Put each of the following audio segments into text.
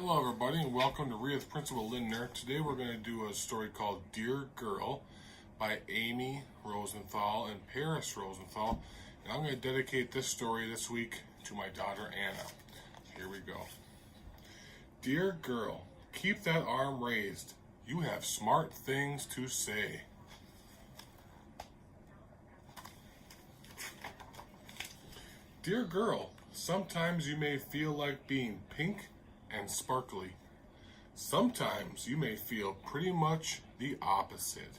Hello everybody and welcome to Read with Principal Lindner. Today we're going to do a story called Dear Girl by Amy Rosenthal and Paris Rosenthal. And I'm going to dedicate this story this week to my daughter Anna. Here we go. Dear girl, keep that arm raised. You have smart things to say. Dear girl, sometimes you may feel like being pink and sparkly. Sometimes you may feel pretty much the opposite.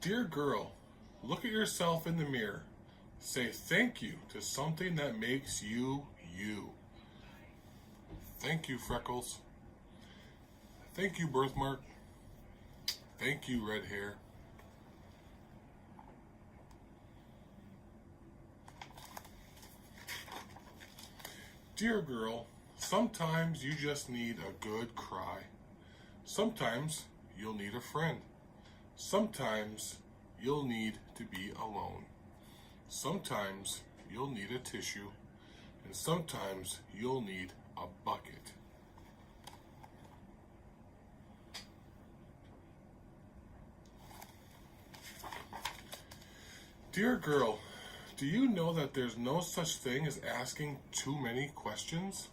Dear girl, look at yourself in the mirror. Say thank you to something that makes you you. Thank you, freckles. Thank you, birthmark. Thank you, red hair. Dear girl, sometimes you just need a good cry. Sometimes you'll need a friend. Sometimes you'll need to be alone. Sometimes you'll need a tissue. And sometimes you'll need a bucket. Dear girl, do you know that there's no such thing as asking too many questions?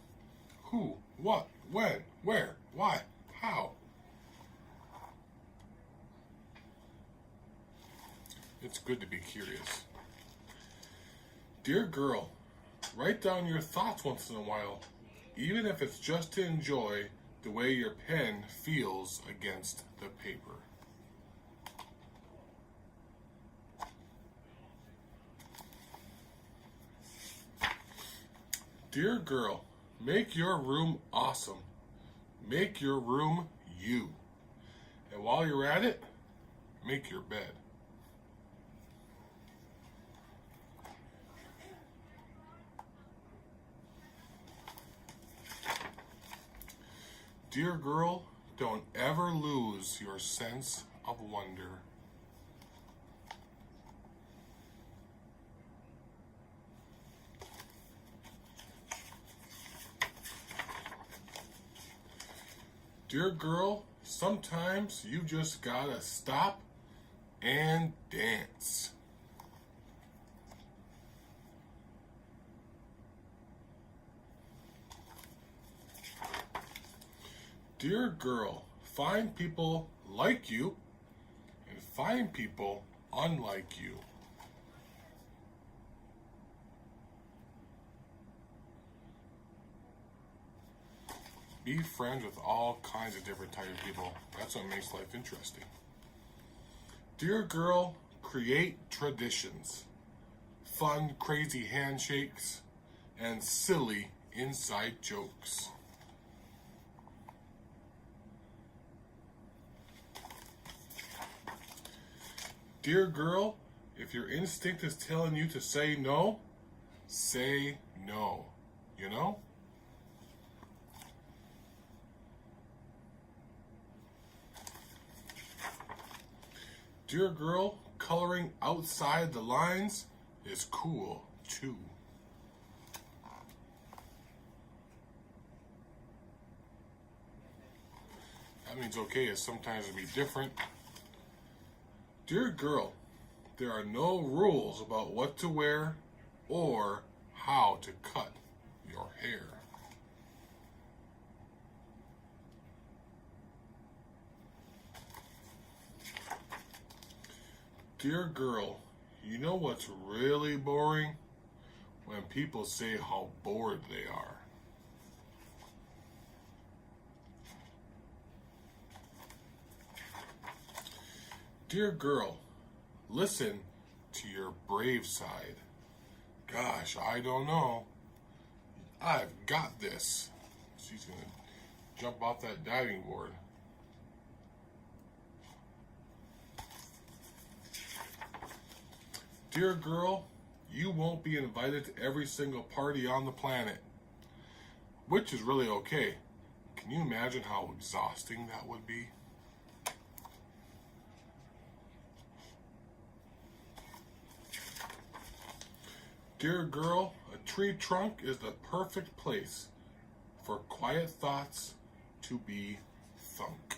Who, what, when, where, why, how? It's good to be curious. Dear girl, write down your thoughts once in a while, even if it's just to enjoy the way your pen feels against the paper. Dear girl, make your room awesome. Make your room you. And while you're at it, make your bed. Dear girl, don't ever lose your sense of wonder. Dear girl, sometimes you just gotta stop and dance. Dear girl, find people like you and find people unlike you. Be friends with all kinds of different types of people. That's what makes life interesting. Dear girl, create traditions. Fun, crazy handshakes and silly inside jokes. Dear girl, if your instinct is telling you to say no, say no. You know? Dear girl, coloring outside the lines is cool too. That means okay is sometimes to be different. Dear girl, there are no rules about what to wear or how to cut your hair. Dear girl, you know what's really boring? When people say how bored they are. Dear girl, listen to your brave side. Gosh, I don't know. I've got this. She's going to jump off that diving board. Dear girl, you won't be invited to every single party on the planet, which is really okay. Can you imagine how exhausting that would be? Dear girl, a tree trunk is the perfect place for quiet thoughts to be thunk.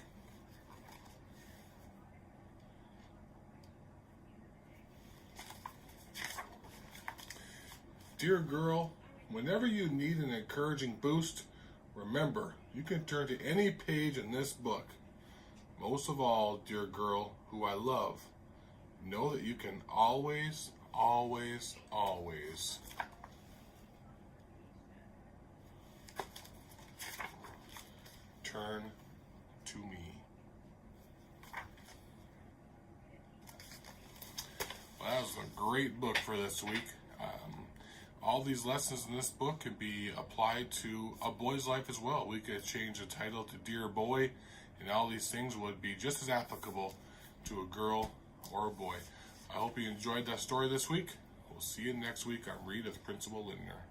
Dear girl, whenever you need an encouraging boost, remember, you can turn to any page in this book. Most of all, dear girl, who I love, know that you can always, always, always turn to me. Well, that was a great book for this week. All these lessons in this book can be applied to a boy's life as well. We could change the title to Dear Boy, and all these things would be just as applicable to a girl or a boy. I hope you enjoyed that story this week. We'll see you next week on Read with Principal Lindner.